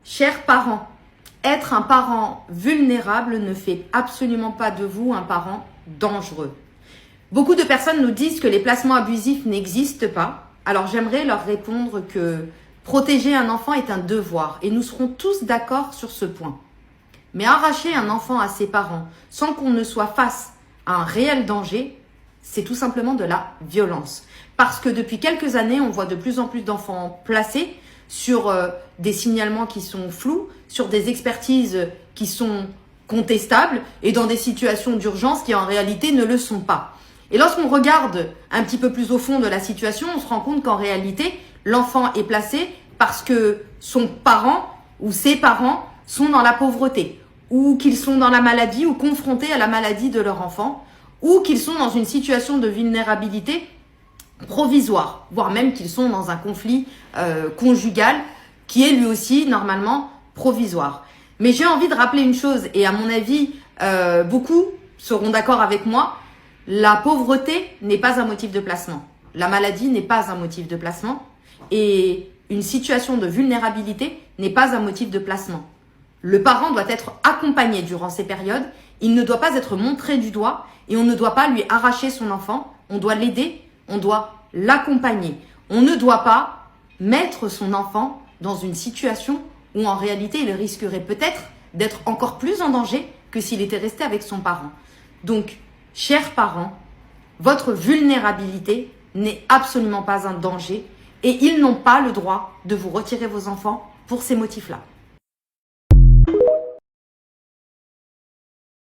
Chers parents, être un parent vulnérable ne fait absolument pas de vous un parent dangereux. Beaucoup de personnes nous disent que les placements abusifs n'existent pas. Alors j'aimerais leur répondre que protéger un enfant est un devoir et nous serons tous d'accord sur ce point. Mais arracher un enfant à ses parents sans qu'on ne soit face à un réel danger, c'est tout simplement de la violence. Parce que depuis quelques années, on voit de plus en plus d'enfants placés sur des signalements qui sont flous, sur des expertises qui sont contestables et dans des situations d'urgence qui en réalité ne le sont pas. Et lorsqu'on regarde un petit peu plus au fond de la situation, on se rend compte qu'en réalité, l'enfant est placé parce que son parent ou ses parents sont dans la pauvreté, ou qu'ils sont dans la maladie ou confrontés à la maladie de leur enfant, ou qu'ils sont dans une situation de vulnérabilité provisoire, voire même qu'ils sont dans un conflit conjugal qui est lui aussi normalement provisoire. Mais j'ai envie de rappeler une chose, et à mon avis, beaucoup seront d'accord avec moi, la pauvreté n'est pas un motif de placement. La maladie n'est pas un motif de placement. Et une situation de vulnérabilité n'est pas un motif de placement. Le parent doit être accompagné durant ces périodes. Il ne doit pas être montré du doigt et on ne doit pas lui arracher son enfant. On doit l'aider, on doit l'accompagner. On ne doit pas mettre son enfant dans une situation où en réalité il risquerait peut-être d'être encore plus en danger que s'il était resté avec son parent. Donc, chers parents, votre vulnérabilité n'est absolument pas un danger et ils n'ont pas le droit de vous retirer vos enfants pour ces motifs-là.